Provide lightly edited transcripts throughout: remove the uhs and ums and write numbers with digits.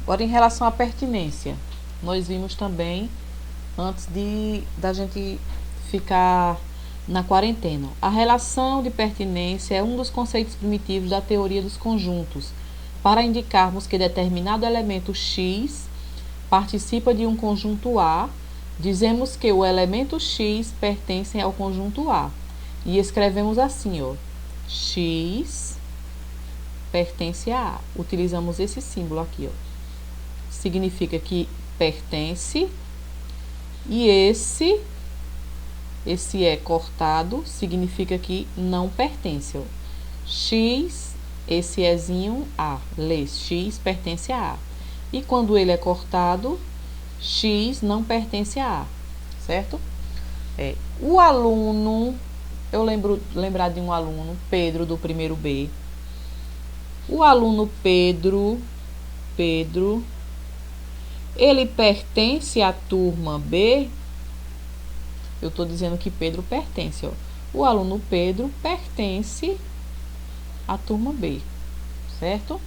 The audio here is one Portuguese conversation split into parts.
Agora, em relação à pertinência, nós vimos também, antes da gente ficar na quarentena, a relação de pertinência é um dos conceitos primitivos da teoria dos conjuntos, para indicarmos que determinado elemento X participa de um conjunto A, dizemos que o elemento X pertence ao conjunto A. E escrevemos assim, ó, X pertence a A. Utilizamos esse símbolo aqui, ó. Significa que pertence, e esse é cortado, significa que não pertence, ó. X, esse ezinho A, lê, X pertence a A. E quando ele é cortado, X não pertence a A, certo? O aluno, eu lembrar de um aluno, Pedro, do primeiro B. O aluno Pedro, ele pertence à turma B? Eu estou dizendo que Pedro pertence, ó. O aluno Pedro pertence à turma B, certo?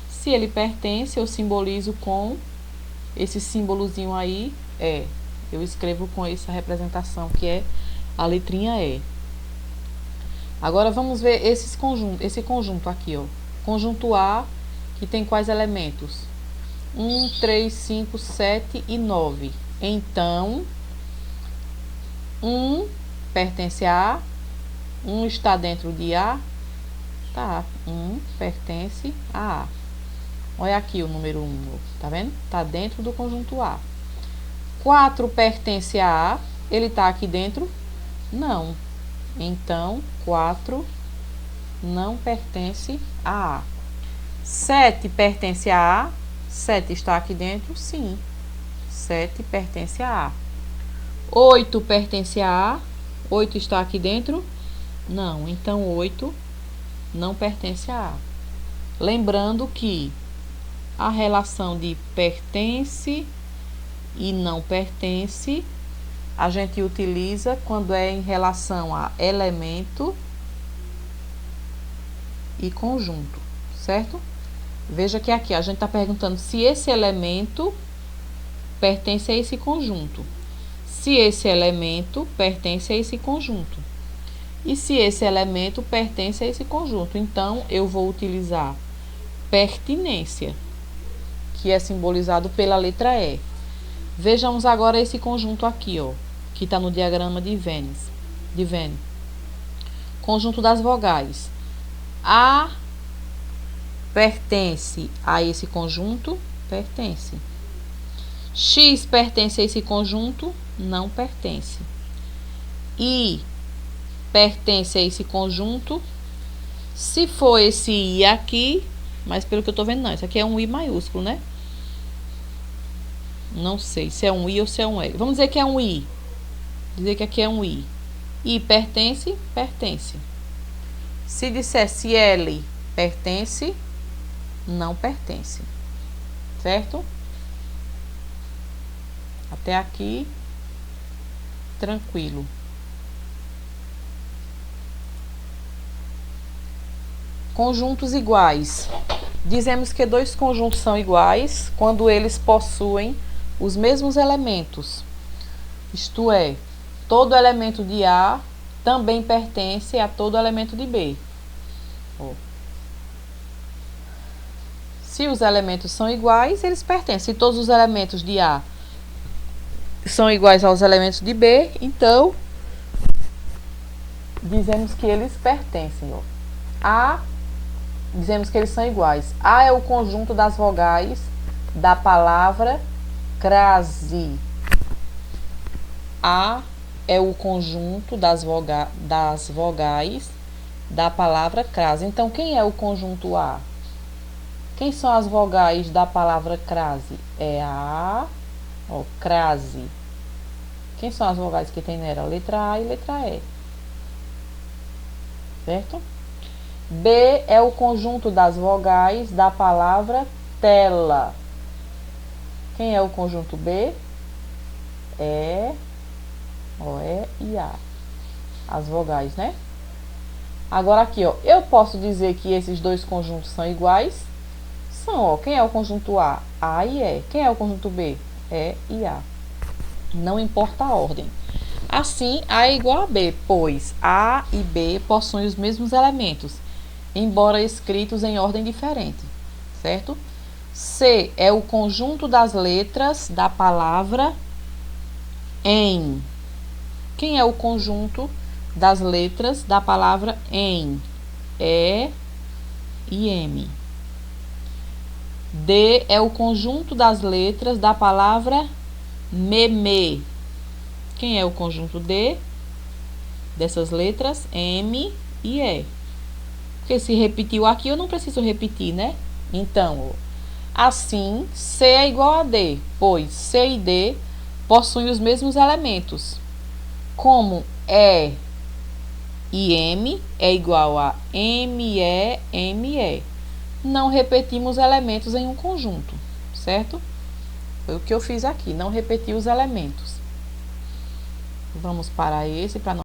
Se ele pertence, eu simbolizo com esse símbolozinho aí, eu escrevo com essa representação, que é a letrinha E. Agora, vamos ver esse conjunto aqui, ó. Conjunto A, que tem quais elementos? 1, 3, 5, 7 e 9. Então, 1 pertence a A, 1 está dentro de A, tá, 1 pertence a A. Olha aqui o número 1, tá vendo? Tá dentro do conjunto A. 4 pertence a A, ele tá aqui dentro? Não. Então, 4 não pertence a A. 7 pertence a A, 7 está aqui dentro? Sim. 7 pertence a A. 8 pertence a A, 8 está aqui dentro? Não. Então, 8 não pertence a A. Lembrando que a relação de pertence e não pertence a gente utiliza quando é em relação a elemento e conjunto, certo? Veja que aqui a gente está perguntando se esse elemento pertence a esse conjunto, se esse elemento pertence a esse conjunto e se esse elemento pertence a esse conjunto. Então, eu vou utilizar pertinência, que é simbolizado pela letra E. Vejamos agora esse conjunto aqui, ó, que está no diagrama de Venn. Conjunto das vogais. A pertence a esse conjunto? Pertence. X pertence a esse conjunto? Não pertence. I pertence a esse conjunto? Se for esse I aqui, mas pelo que eu tô vendo, não. Isso aqui é um I maiúsculo, né? Não sei se é um I ou se é um L. Vamos dizer que é um I. Dizer que aqui é um I. I pertence? Pertence. Se dissesse L pertence, não pertence. Certo? Até aqui, tranquilo. Conjuntos iguais. Dizemos que dois conjuntos são iguais quando eles possuem os mesmos elementos. Isto é, todo elemento de A também pertence a todo elemento de B. Se os elementos são iguais, eles pertencem. Se todos os elementos de A são iguais aos elementos de B, então dizemos que eles pertencem. A, dizemos que eles são iguais. A é o conjunto das vogais da palavra crase. A é o conjunto das vogais da palavra crase. Então, quem é o conjunto A? Quem são as vogais da palavra crase? É a, crase. Quem são as vogais que tem nela? Letra A e letra E. Certo? B é o conjunto das vogais da palavra tela. Quem é o conjunto B? E, O, E e A. As vogais, né? Agora aqui, ó, eu posso dizer que esses dois conjuntos são iguais relação, ó. Quem é o conjunto A? A e E. Quem é o conjunto B? E e A. Não importa a ordem. Assim, A é igual a B, pois A e B possuem os mesmos elementos, embora escritos em ordem diferente, certo? C é o conjunto das letras da palavra em. Quem é o conjunto das letras da palavra em? E e M. D é o conjunto das letras da palavra meme. Quem é o conjunto D dessas letras? M e E. Porque se repetiu aqui, eu não preciso repetir, né? Então, assim, C é igual a D, pois C e D possuem os mesmos elementos. Como E e M é igual a ME, ME. Não repetimos elementos em um conjunto, certo? Foi o que eu fiz aqui, não repetir os elementos. Vamos para esse para não